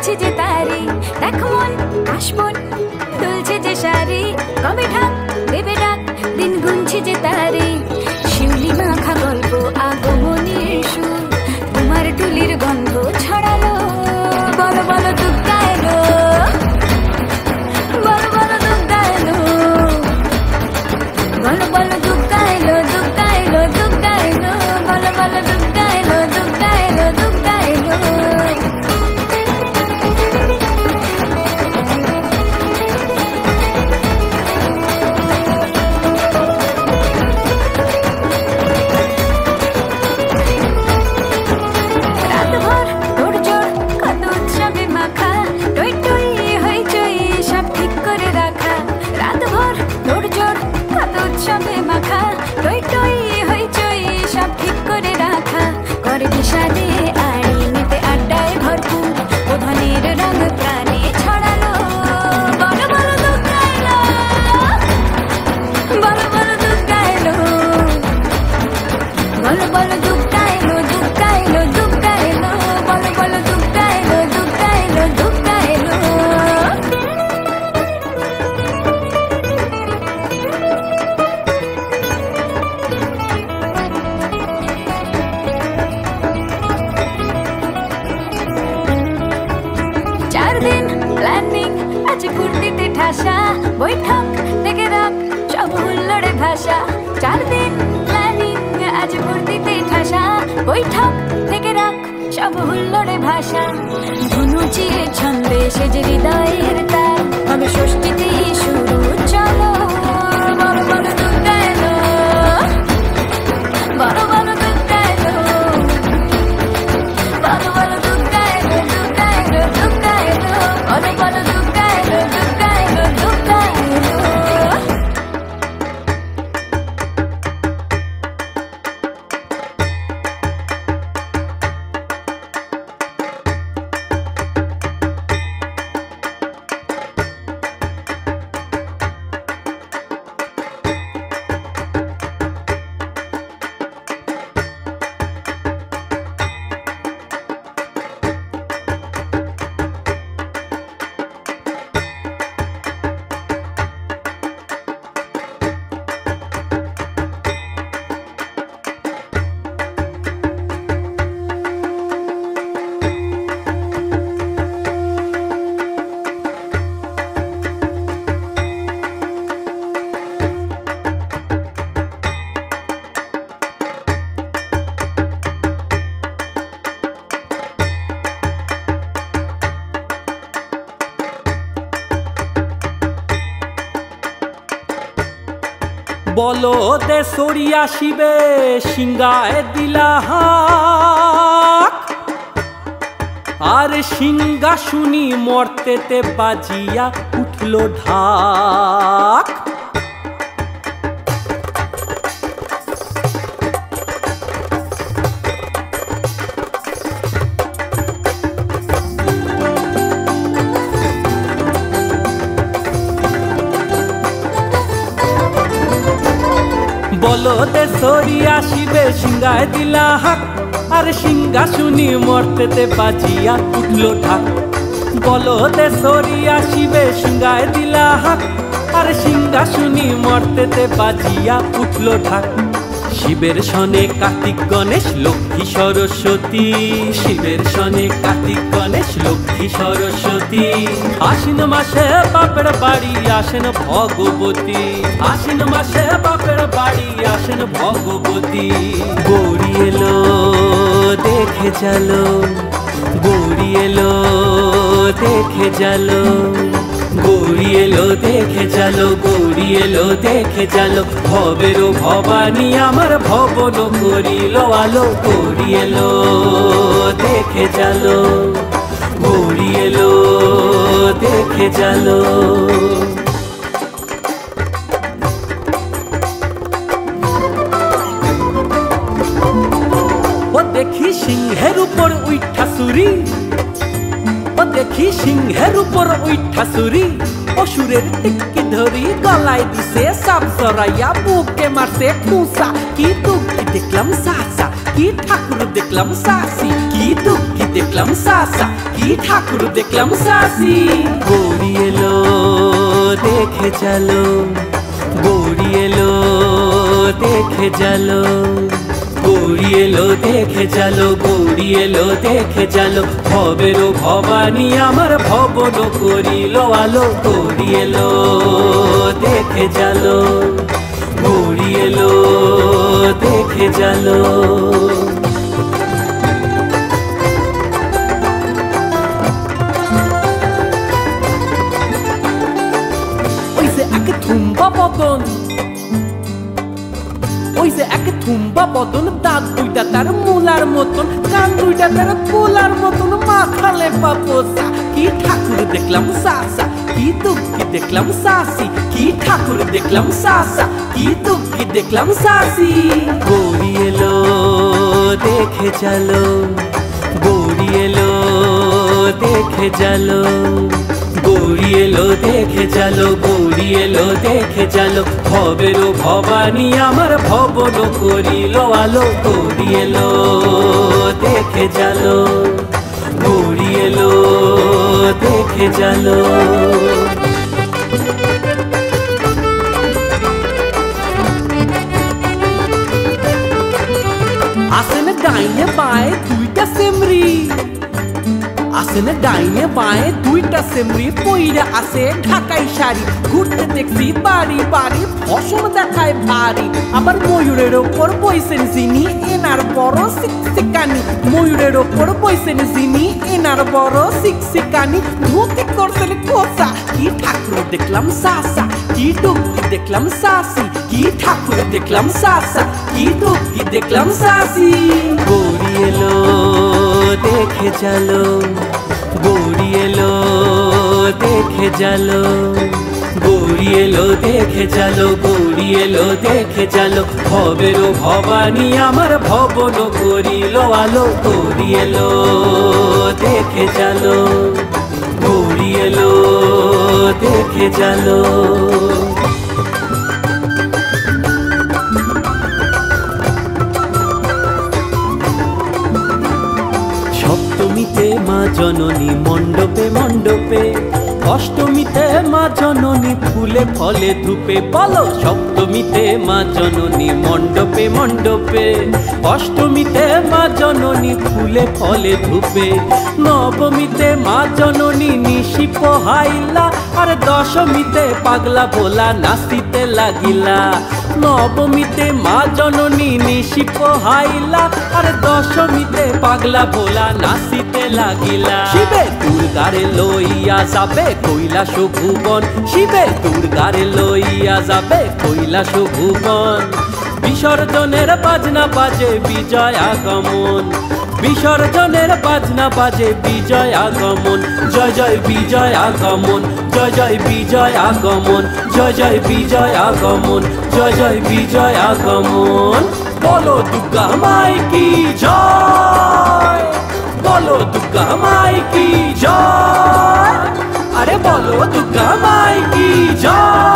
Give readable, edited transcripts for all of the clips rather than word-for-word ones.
গুনছে যে তারি, দেখ মন আসমন দুলছে যে শাড়ি, কবে ঢাক দেবে ডাক দিন গুনছে যে তারি। শিউলি মাখা গল্প আগমনীর সুর, তোমার টুলির গন্ধ ছড়ালো, বলো বলো দুগ্গা এলো, বলো বলো দুগ্গা এলো, বলো বলো দুগ্গা এলো, দুগ্গা এলো, দুগ্গা এলো, বলো বলো দুগ্গা এলো, দুগ্গা এলো, দুগ্গা এলো। রাতভর তোড়জোড় কত উৎসবে মাখা, টই টই হইচই সব ঠিক করে রাখা। রাতভর তোড়জোড় কত উৎসবে মাখা, টই টই হইচই সব ঠিক করে রাখা। করে বিষাদে আড়ি নিতে আড্ডায় ভরপুর, প্রধানের রঙ প্রাণে ছড়ালো, বলো বলো দুগ্গা এলো, বলো বলো দুগ্গা এলো, বলো বলো দুগ্গা এলো, দুগ্গা এলো, দুগ্গা এলো, বলো বলো দুগ্গা এলো, দুগ্গা এলো, দুগ্গা এলো। 4 দিন প্ল্যানিং আছে ফুর্তিতে ঠাসা, বৈঠক থেকে রাখ সব হুল্লোড়ে ভাষা। 4 দিন প্ল্যানিং আছে ফুর্তিতে ঠাসা, বৈঠক থেকে রাখ সব হুল্লোড়ে ভাষা। ধনুচিয়ে ছন্দে সেজে হৃদয়ের তার, হবে ষষ্ঠীতে শুরু চলো, বলো বলো দুগ্গা এলো, বলো বলো দুগ্গা এলো, বলো বলো দুগ্গা এলো, দুগ্গা এলো, দুগ্গা এলো, বলো বলো দুগ্গা এলো, দুগ্গা এলো, দুগ্গা এলো। বলো দে সরিয়া শিবে সিংগায় দিলা হাক, আর সিংহা শুনি মর্তেতে বাজিয়া উঠলো ঢাক। বলো দে সরিয়া শিবে সিংহায় দিলা হাক, আর সিংহা শুনি মর্তেতে বাজিয়া উঠলো ঢাক। বলো দে সরিয়া শিবে সিংহায় দিলা হাক, আর সিংহা শুনি মর্তেতে বাজিয়া উঠলো ঢাক। শিবের সনে কার্তিক গণেশ লক্ষ্মী সরস্বতী, শিবের সনে কার্তিক গণেশ লক্ষ্মী সরস্বতী। আশ্বিন মাসে বাপের বাড়ি আসেন ভগবতী, আশ্বিন মাসে বাপের বাড়ি আসেন ভগবতী। গৌরী এলো দেখে চলো, গৌরী এলো দেখে চলো, গৌরী এলো দেখে চলো, গৌরী এলো দেখে চলো। ভবেরও ভবানী আমার ভবন করিল আলো, গৌরী এলো দেখে চলো, গৌরী এলো দেখে চলো। ও দেখি সিংহের উপর উইঠা সুরি, ও দেখি সিংহের উপর উইঠা সুরি, অসুরের টিকি ধরি গলায় দিছে সাপ জড়াইয়া বুকে মারছে পুষা। কি দুঃখী দেখলাম সাসা, কি ঠাকুর দেখলাম সাসি, কি দুঃখী দেখলাম সাসা, কি ঠাকুর দেখলাম সাসি। গৌরী এলো দেখে চলো, গৌরী এলো দেখে চলো, গৌরী এলো দেখে চলো, গৌরী এলো দেখে চলো। ভবেরও ভবানী আমার ভবন করিল আলো। গৌরী এলো দেখে চলো, গৌরী এলো দেখে চলো। ওই যে এক থুম্বা বদন, ওই যে এক থুম্বা বদন, দাঁত দুইটা তার মূলার মতন, কান দুইটা তার পোলার মতন, মাথা লেপা পোষা। কি ঠাকুর দেখলাম সাসা, কি দুঃখী দেখলাম সাসি, কি ঠাকুর দেখলাম সাসা, কি দুঃখী দেখলাম সাসি। গৌরী এলো দেখে চলো, গৌরী এলো দেখে চলো, গৌরী এলো দেখে চলো, গৌরী এলো দেখে চলো। ভবেরও ভবানী আমার ভবন করিল আলো। গৌরী এলো দেখে চলো, গৌরী এলো দেখে চলো। আসেন ডাইনে বাঁয়ে দুইটা সেমরি, আসেন ডাইনে বাঁয়ে দুইটা সেমরি, পইরা আসে ঢাকাই শাড়ি। ঘুরতে দেখছি বাড়ি বাড়ি, ফসল দেখায় ভারী। আবার ময়ূরের ওপর বইছেন যিনি, এনার বড় সিকসিকানি। ময়ূরের ওপর বইছেন যিনি, এনার বড় সিকসিকানি। ধুতি করছেন কোসা, কি ঠাকুর দেখলাম সাসা, কি দুঃখী দেখলাম সাসি, কি ঠাকুর দেখলাম সাসা, কি দুঃখী দেখলাম সাসি। গৌরী এলো দেখে চলো, গৌরী এলো দেখে চলো, গৌরী এলো দেখে চলো, গৌরী এলো দেখে চলো। ভবেরও ভবানী আমার ভবন করিল আলো। গৌরী এলো দেখে চলো, গৌরী এলো দেখে চলো। সপ্তমীতে মা জননী মণ্ডপে মণ্ডপে, অষ্টমীতে মা জননী ফুলে ফলে ধূপে। বলো সপ্তমীতে মা জননী মণ্ডপে মণ্ডপে, অষ্টমীতে মা জননী ফুলে ফলে ধূপে। নবমীতে মা জননী নিশি পোহাইলা, আর দশমীতে পাগলা ভোলা নাচিতে লাগিলা। নবমীতে মা জননী নিশি পোহাইলা, আর দশমীতে পাগলা ভোলা নাচিতে লাগিলা। শিবে দুর্গারে লইয়া যাবে কৈলাস ভুবন, শিবে দুর্গারে লইয়া যাবে কৈলাস ভুবন। বিসর্জনের বাজনা বাজে বিজয় আগমন, বিসর্জনের বাজনা বাজে বিজয় আগমন। জয় জয় বিজয় আগমন, জয় জয় বিজয় আগমন, জয় জয় বিজয় আগমন, জয় জয় বিজয় আগমন। বলো দুর্গা মাই কি জয়, বলো দুর্গা মাই কি জয়, আরে বলো দুর্গা মাই কি জয়।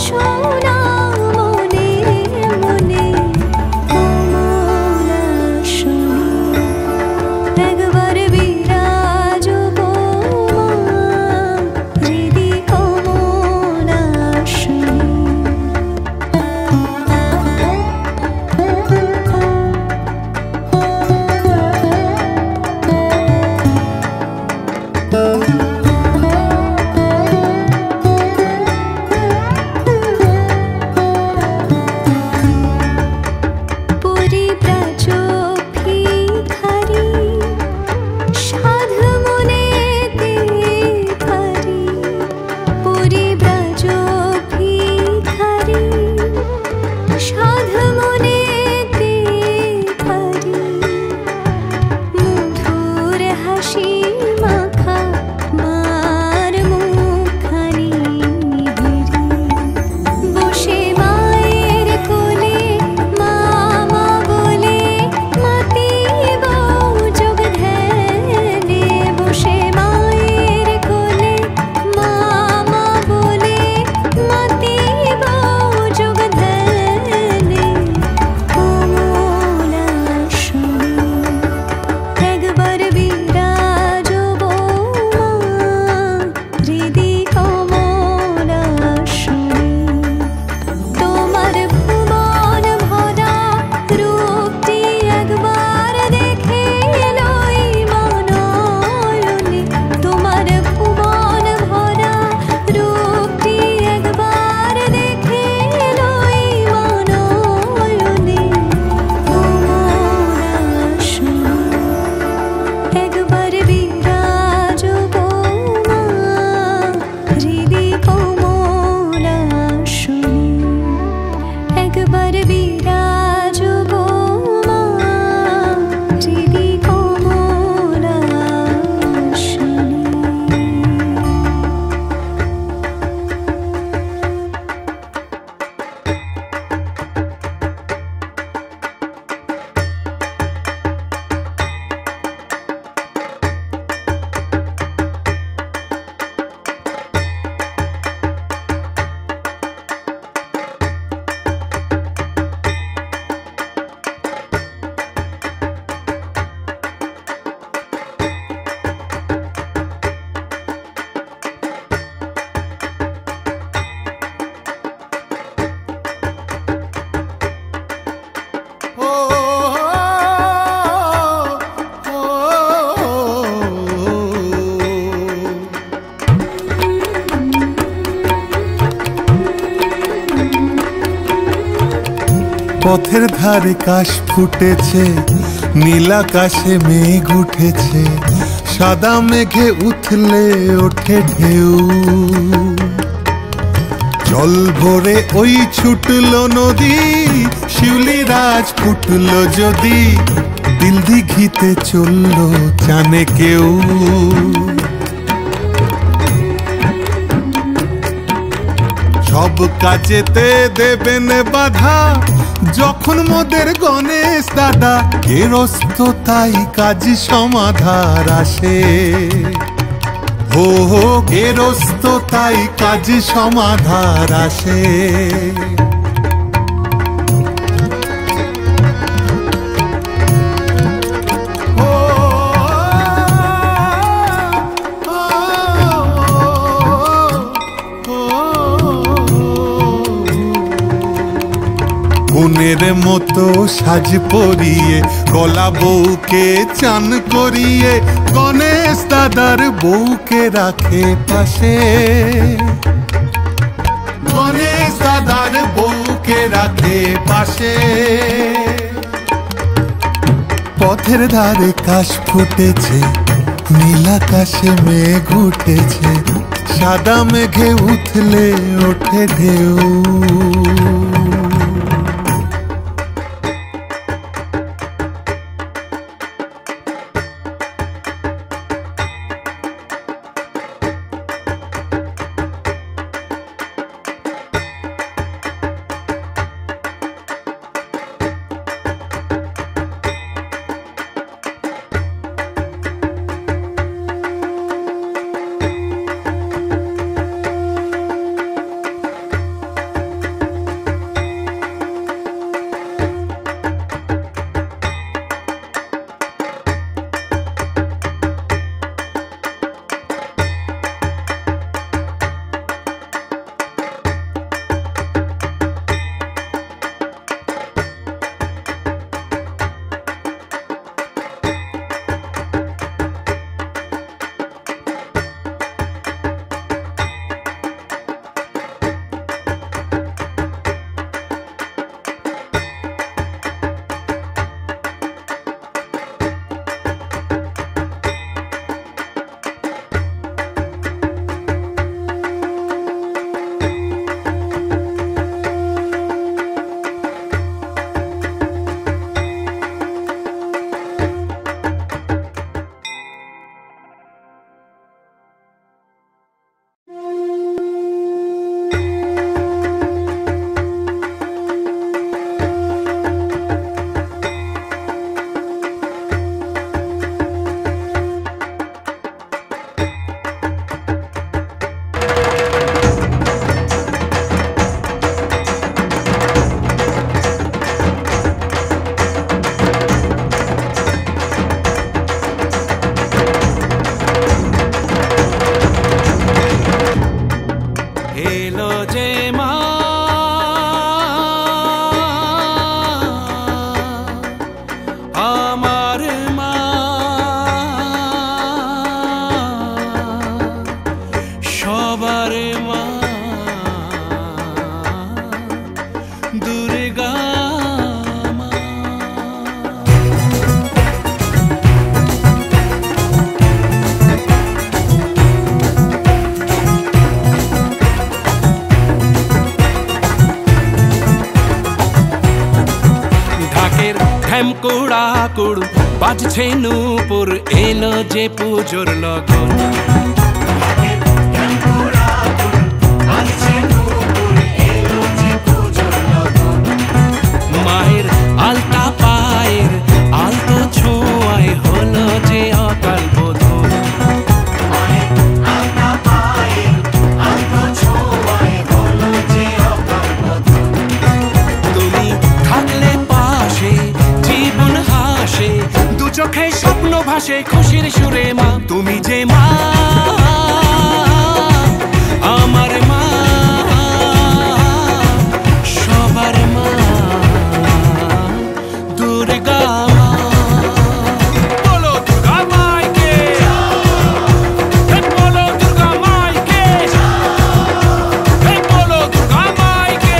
শোনা মনে মনে কমলা শুনি একবার বিরাজ হৃদি কমলা শুনি পথের ধারে কাশ ফুটেছে, নীল আকাশে মেঘ উঠেছে, সাদা মেঘে উঠলে ওঠে ঢেউ। জল ভরে ওই ছুটলো নদী, শিউলি রাজ ফুটলো যদি, দিল দিঘিতে চললো জানে কেউ। সব কাজেতে দেবেন বাধা, যখন মোদের গণেশ দাদা গেরস্ত তাই কাজ সমাধার আসে। হো হো গেরস্ত তাই কাজ সমাধার আসে। বোনের মতো সাজ পরিয়ে গলা বউকে চান করিয়ে, গণেশ দাদার বউকে রাখে পাশে। গণেশ দাদার বউকে রাখে পাশে। পথের ধারে কাশ ফুটেছে, নীল আকাশে মেঘ উঠেছে, সাদা মেঘে উঠলে ওঠে ঢেউ। ঢ্যামকুড়াকুড় বাজছে নূপুর এলো যে পুজোর লগন মায়ের আলতা পায়ের আলতো ছোঁয়ায় হলো যে অকাল বোধন তুমি থাকলে পাশে জীবন হাসে দু চোখে স্বপ্ন ভাসে খুশির সুরে মা তুমি যে মা আমার মা সবার মা দুর্গা মা বলো দুর্গা মাইকে বলো দুর্গা মাইকে বলো দুর্গা মাইকে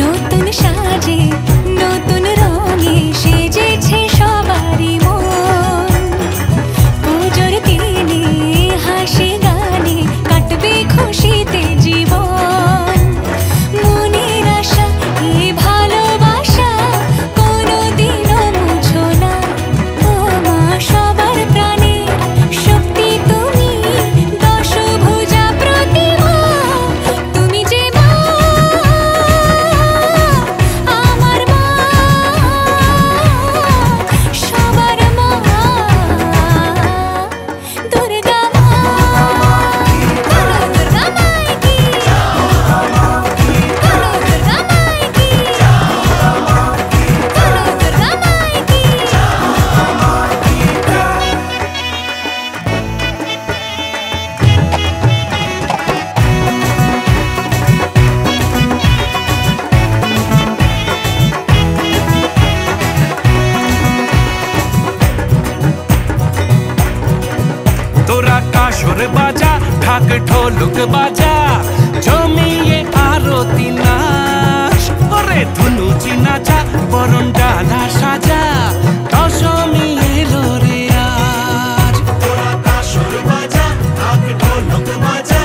নতুন সাজে নতুন রঙে সেজেছে সবারই মন পুজোর দিনে হাসি গানে কাটবে খুশিতে জীবন মনের আশা এই ভালোবাসা কোনোদিনও মুছো না ও মা সবার প্রাণে শক্তি তুমি দশভুজা প্রতিমা তুমি যে মা আমার মা সবার মা দুর্গা মা বলো দুর্গা মাইকি বলো দুর্গা মাইকি বলো দুর্গা মাইকি তোরা কাসর বাজা ঢাক ঢোলক বাজা জমিয়ে আরতি নাচ ওরে ধুনুচি নাচা বরণ ডালা সাজা দশমী এলো রে আজ তোরা কাসর বাজা ঢাক ঢোলক বাজা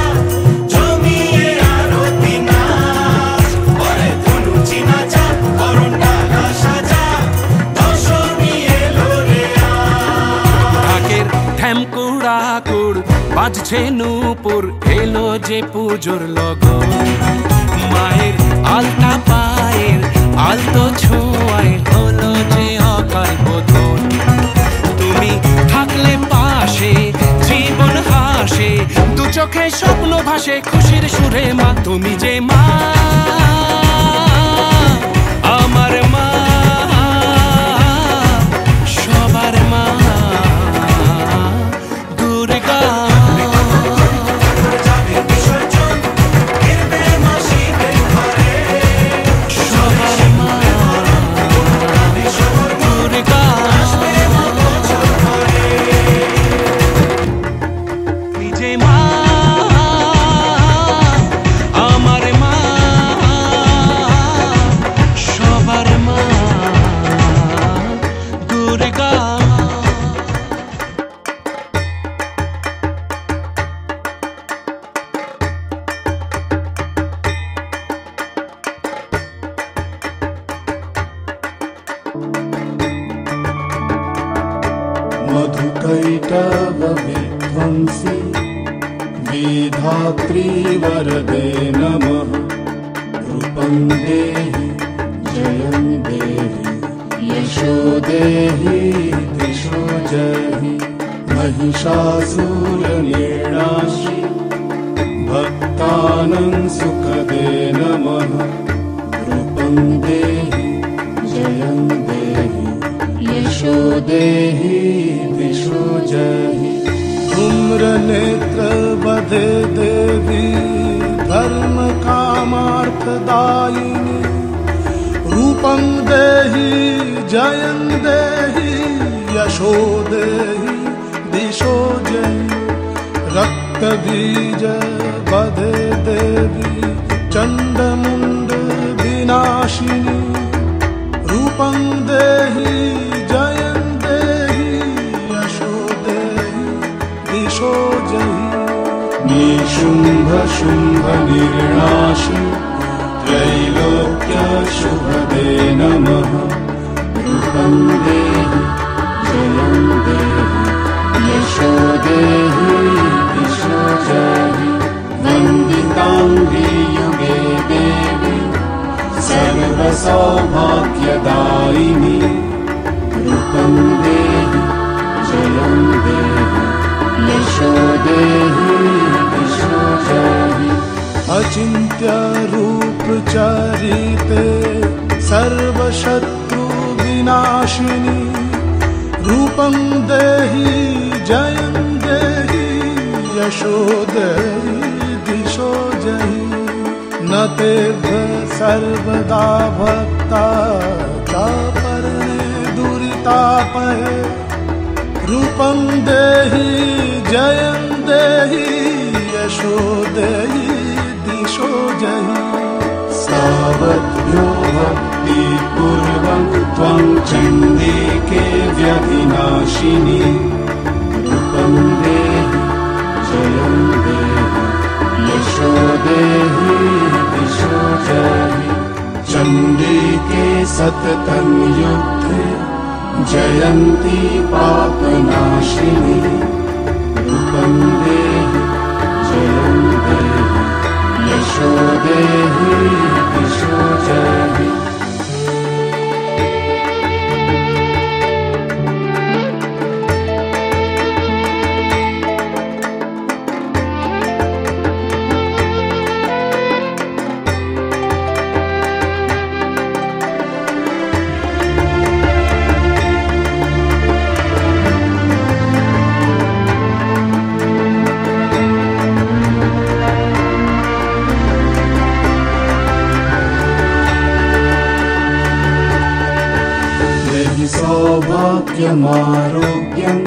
জমিয়ে আরতি নাচ ওরে ধুনুচি নাচা বরণ ডালা সাজা দশমী এলো রে আজ ঢাকের ঢ্যামকুড়াকুড় বাজছে নূপুর এলো যে পুজোর লগন মায়ের আলতা পায়ের আলতো ছোঁয়ায় হলো যে অকাল বোধন তুমি থাকলে পাশে জীবন হাসে দু চোখে স্বপ্ন ভাসে খুশির সুরে মা তুমি যে মা আমার মা সবার মা দুর্গা সবার মা দুর্গা নিজে মা আমার মা সবার মা দুর্গা मधुकैटव विध्वंसी विधात्री वरदे नमः रूपं देहि जयं देहि यशो देहि दिशो जहि महिषासुरनिर्णाशि भक्तानां सुखदे नमः रूपं देहि जयं देहि यशो देहि दिशो जहि धूम्रनेत्र वदे देवी धर्म कामार्थदायिनी रूपं देहि जयं देहि यशो देहि दिशो जहि रक्तबीज बधे देवी चंडमुंड विनाशिनी रूपं देहि जयं देहि यशो देहि दिशो जहि निशुंभ शुंभ निर्नाशि त्रैलोक्य शुभदे नमः रूपं देहि जयं देहि यशो देहि दिशो जहि वन्दितांघ्रि युगे देवी सर्वसौभाग्यदायिनी रूपं देहि जयं देहि यशो देहि दिशो जहि अचिन्त्य रूप चरिते सर्वशत्रु विनाशिनी रूपं देहि जयं देहि यशो देहि दिशो जहि न तेभ्य सर्वदा भक्ता चापरणे दुरितापहे रूपं देहि जयं देहि यशो देहि दिशो जहि सावध्यो भक्ति पूर्वं त्वं चण्डिके व्यधिनाशिनी रूपं देहि जयं देहि यशो देहि दिशो जहि चण्डिके सततं युद्धे जयन्ती पापनाशिनी रूपं देहि जयं देहि यशो देहि दिशो जहि सौभाग्यमारोग्यं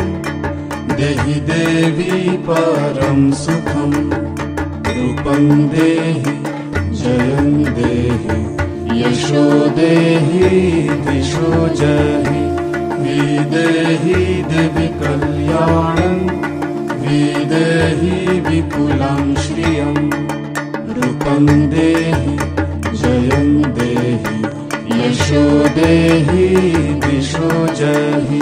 देहि देवी परं सुखं रूपं देहि जयं देहि यशो देहि दिशो जहि विदेहि देवि कल्याणं विदेहि विपुलं श्रियं रूपं देहि जयं देहि यशो देहि दिशो जहि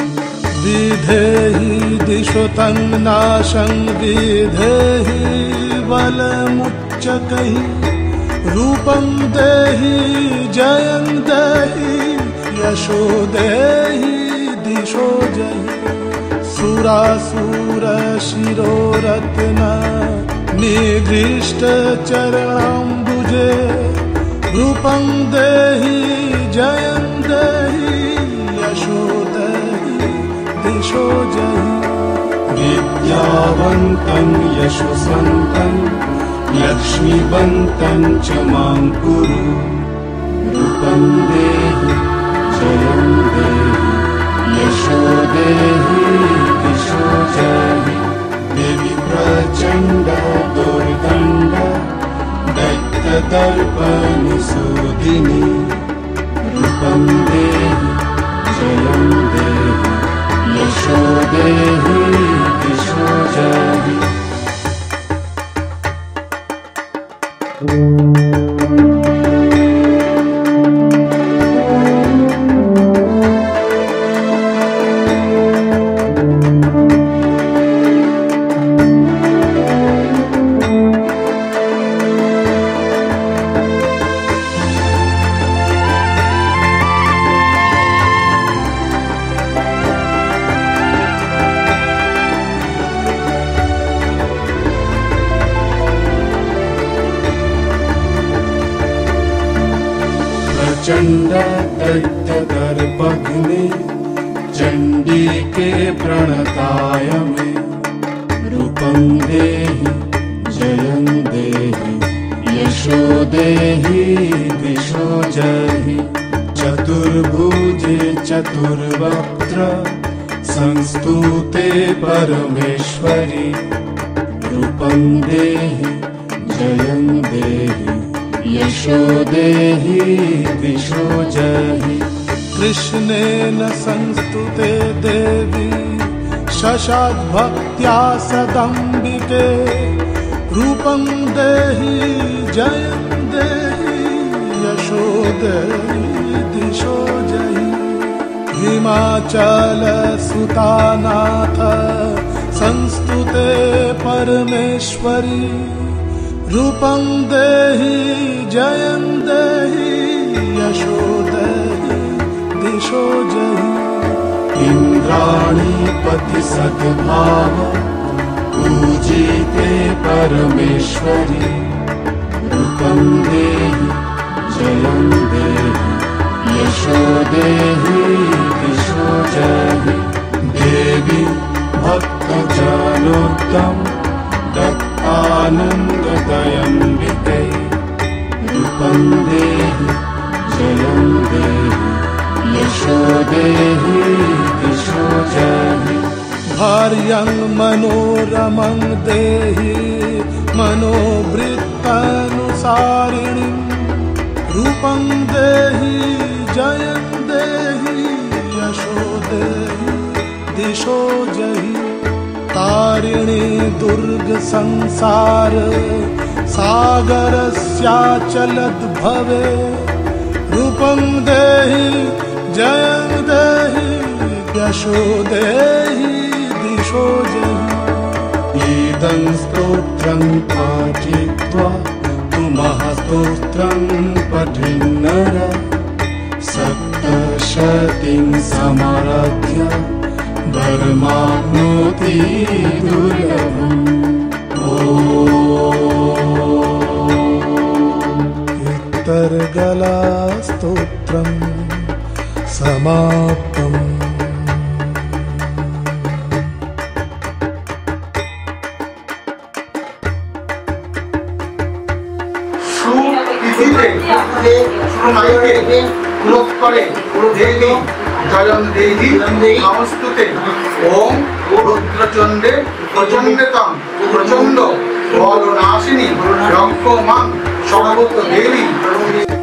विधेहि दिशो तं नाशं विधेहि बलमुच्चकैः रूपं देहि जयं देहि यशो देहि दिशो जहि सुरासुर शिरोरत्न निगृष्ट चरणाम्बुजे रूपं देहि जयं देहि यशो देहि दिशो जहि विद्यावन्तं यशस्वन्तं लक्ष्मीवन्तं च मां कुरु रूपं देहि जयं देहि यशो देहि दिशो जहि देवी प्रचण्ड दुर्दण्ड दैत्यदर्पनिसूदिनी रूपं देहि जयं देहि यशो देहि दिशो जहि चण्ड दैत्यदर्पघ्ने चण्डिके प्रणताय मे रूपं देहि जयं देहि यशो देहि दिशो जहि चतुर्भुजे चतुर्वक्त्र संस्तुते परमेश्वरि रूपं देहि जयं देहि यशो देहि दिशो जहि कृष्णेन संस्तुते देवी शशाद्भक्त्या सदम्बिके रूपं देहि जयं देहि यशो देहि दिशो जहि हिमाचल सुतानाथ संस्तुते परमेश्वरी रूपं देहि जयं देहि यशो देहि दिशो जहि इंद्राणीपति सद्भाव पूजिते परमेश्वरी रूपं देहि जयं देहि यशो देहि दिशो जहि देवी भक्तजनोत्तम दत्तानन्ददयम्बिके रूपं देहि जयं देहि यशो देहि दिशो जहि भार्यं मनोरमं देहि मनोवृत्तानुसारिणीं रूपं देहि जयं देहि यशो देहि दिशो जहि तारिणी दुर्ग संसार सागरस्याचलद्भवे रूपं देहि जयं देहि यशो देहि दिशो जहि इदं स्तोत्रं पाठित्वा तुमः स्तोत्रं पठिन्नर सप्तशतीं समाराध्य वरमाप्नोति दुर्लभम् उत्तरगला स्तोत्रं समाप्तम् ओम रुद्रचंडे प्रचंडतम प्रचंड बलनाशिनी रक्षोमां सर्वत्र देवी